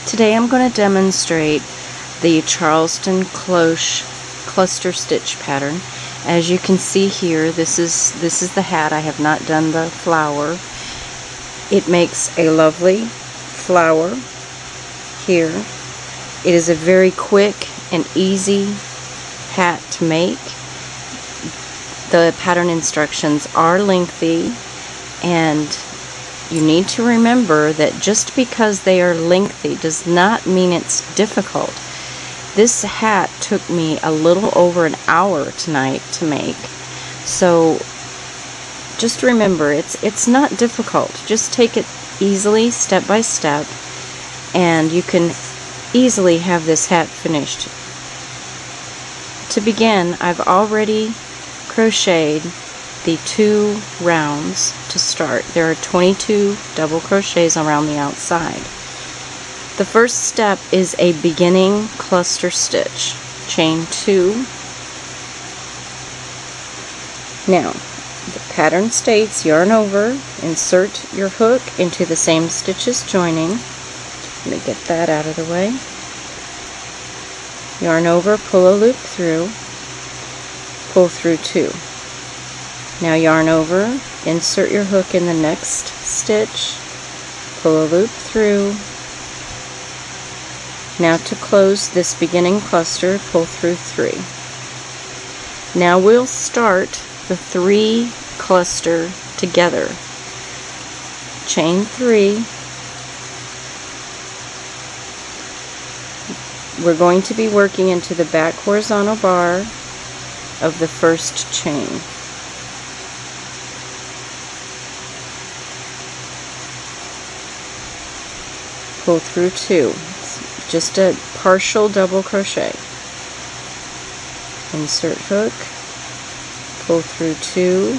Today I'm going to demonstrate the Charleston Cloche cluster stitch pattern. As you can see here, this is the hat. I have not done the flower. It makes a lovely flower here. It is a very quick and easy hat to make. The pattern instructions are lengthy, and you need to remember that just because they are lengthy does not mean it's difficult. This hat took me a little over an hour tonight to make, so just remember it's not difficult. Just take it easily, step by step, and you can easily have this hat finished. To begin, I've already crocheted the 2 rounds to start. There are 22 double crochets around the outside. The first step is a beginning cluster stitch. Chain 2. Now, the pattern states yarn over, insert your hook into the same stitches joining. Let me get that out of the way. Yarn over, pull a loop through, pull through 2. Now yarn over, insert your hook in the next stitch, pull a loop through. Now to close this beginning cluster, pull through 3. Now we'll start the 3 cluster together. Chain 3. We're going to be working into the back horizontal bar of the first chain. Pull through 2. It's just a partial double crochet. Insert hook, pull through 2.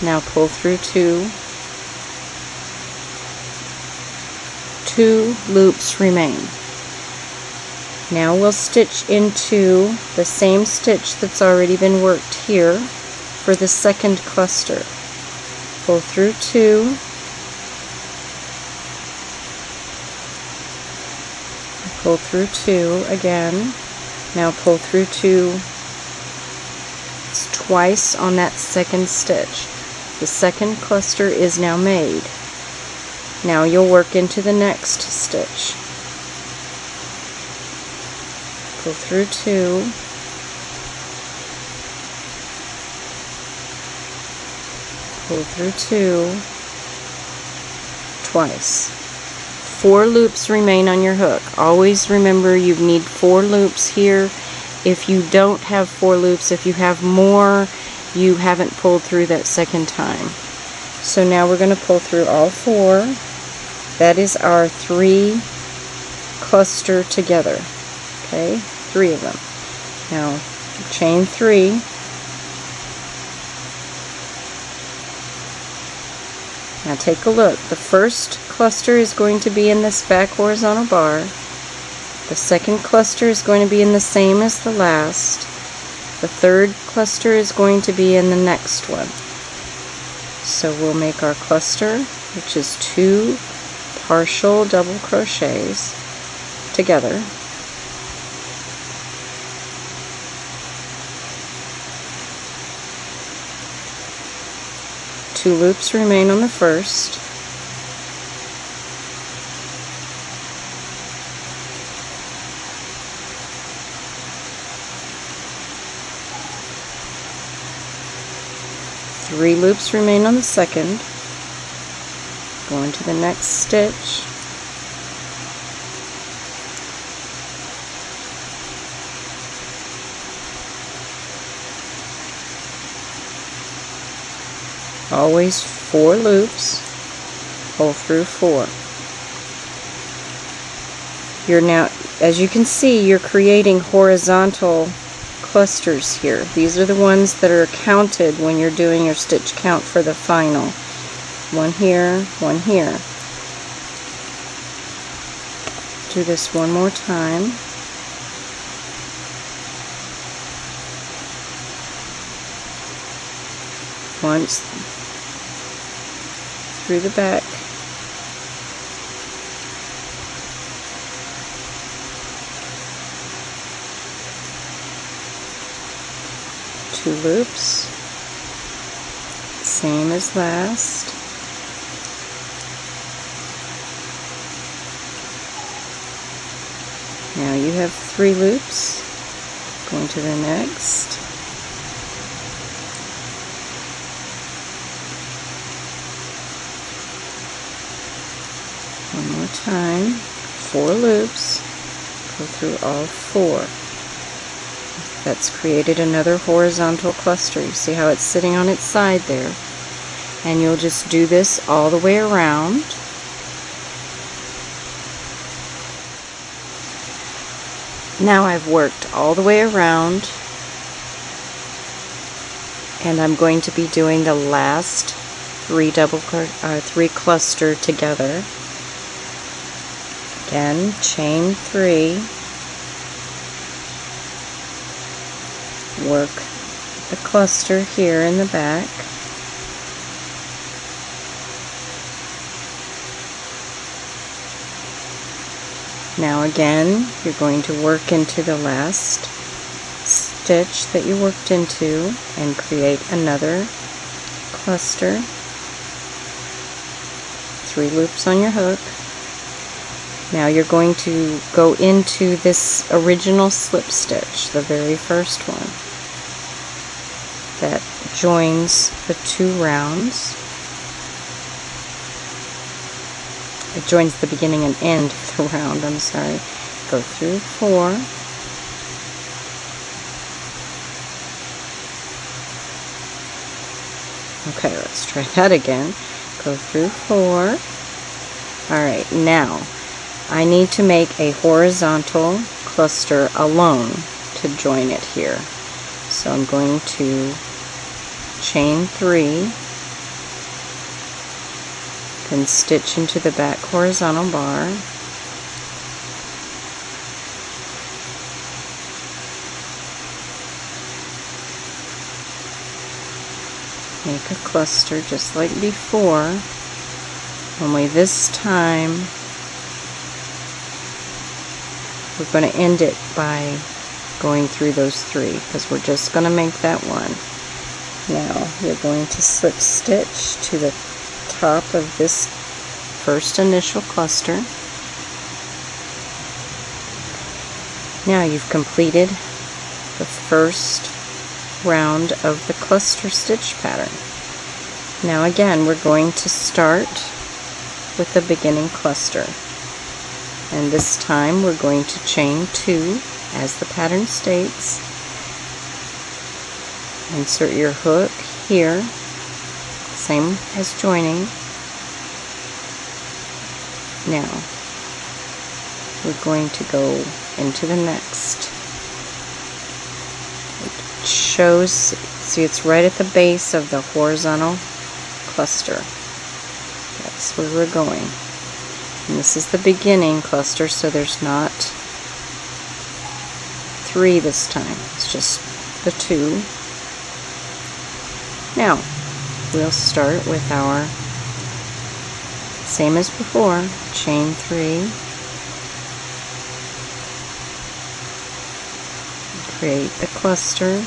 Now pull through 2. 2 loops remain. Now we'll stitch into the same stitch that's already been worked here for the second cluster. Pull through 2. Pull through 2 again. Now pull through 2. It's twice on that second stitch. The second cluster is now made. Now you'll work into the next stitch. Pull through 2. Pull through 2. Twice. 4 loops remain on your hook. Always remember you need 4 loops here. If you don't have 4 loops, if you have more, you haven't pulled through that second time. So now we're going to pull through all 4. That is our 3 cluster together. Okay, 3 of them. Now chain 3. Now take a look. The first cluster is going to be in this back horizontal bar. The second cluster is going to be in the same as the last. The third cluster is going to be in the next one. So we'll make our cluster, which is 2 partial double crochets together. Two loops remain on the first. Three loops remain on the second. Go into the next stitch. Always 4 loops, pull through 4. You're now, as you can see, you're creating horizontal clusters here. These are the ones that are counted when you're doing your stitch count for the final. 1 here, 1 here. Do this one more time. Once through the back 2 loops, same as last. Now you have 3 loops, going to the next. One more time, 4 loops, go through all 4. That's created another horizontal cluster. You see how it's sitting on its side there. And you'll just do this all the way around. Now I've worked all the way around, and I'm going to be doing the last 3 cluster together. Again, chain 3, work the cluster here in the back, now again you're going to work into the last stitch that you worked into and create another cluster, 3 loops on your hook. Now you're going to go into this original slip stitch, the very first one, that joins the 2 rounds. It joins the beginning and end of the round, I'm sorry. Go through 4. Okay, let's try that again. Go through 4. Alright, now I need to make a horizontal cluster alone to join it here. So I'm going to chain 3, then stitch into the back horizontal bar, make a cluster just like before, only this time we're going to end it by going through those 3 because we're just going to make that one. Now you're going to slip stitch to the top of this first initial cluster. Now you've completed the first round of the cluster stitch pattern. Now again we're going to start with the beginning cluster, and this time we're going to chain 2 as the pattern states. Insert your hook here, same as joining. Now we're going to go into the next. It shows, see, it's right at the base of the horizontal cluster. That's where we're going. And this is the beginning cluster, so there's not 3 this time. It's just the 2. Now we'll start with our same as before, chain 3, create the cluster,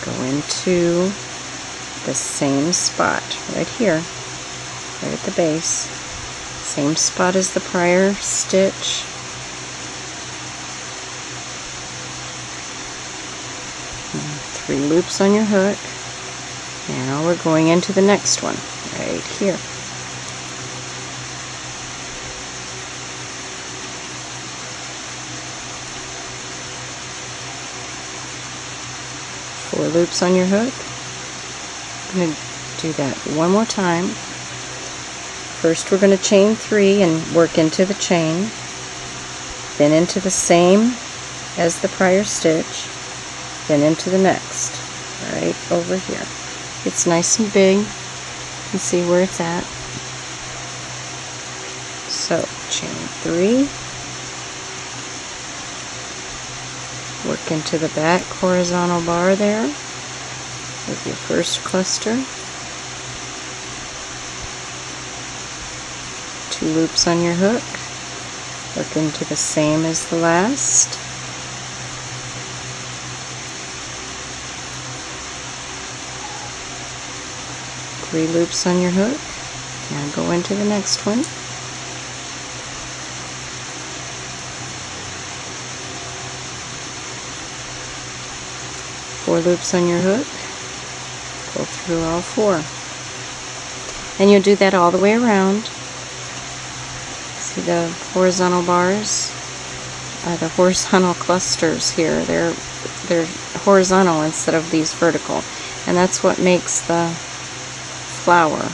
go into the same spot right here, right at the base, same spot as the prior stitch. Three loops on your hook. Now we're going into the next one, right here. Four loops on your hook. I'm going to do that one more time. First we're going to chain 3 and work into the chain, then into the same as the prior stitch, then into the next, right over here. It's nice and big. You can see where it's at. So chain 3, work into the back horizontal bar there with your first cluster. 2 loops on your hook, Work into the same as the last. Three loops on your hook. Now go into the next one. Four loops on your hook. Pull through all four. And you'll do that all the way around. See the horizontal bars? The horizontal clusters here. They're horizontal instead of these vertical. And that's what makes the flower.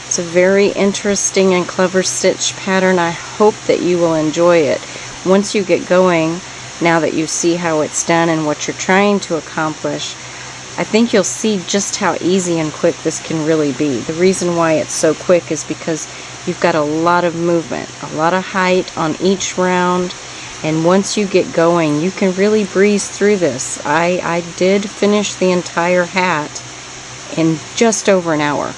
It's a very interesting and clever stitch pattern. I hope that you will enjoy it. Once you get going, now that you see how it's done and what you're trying to accomplish, I think you'll see just how easy and quick this can really be. The reason why it's so quick is because you've got a lot of movement, a lot of height on each round, and once you get going, you can really breeze through this. I did finish the entire hat in just over an hour.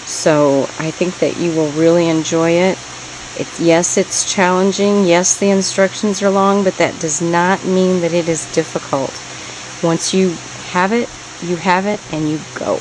So I think that you will really enjoy it. Yes, it's challenging. Yes, the instructions are long, but that does not mean that it is difficult. Once you have it, and you go.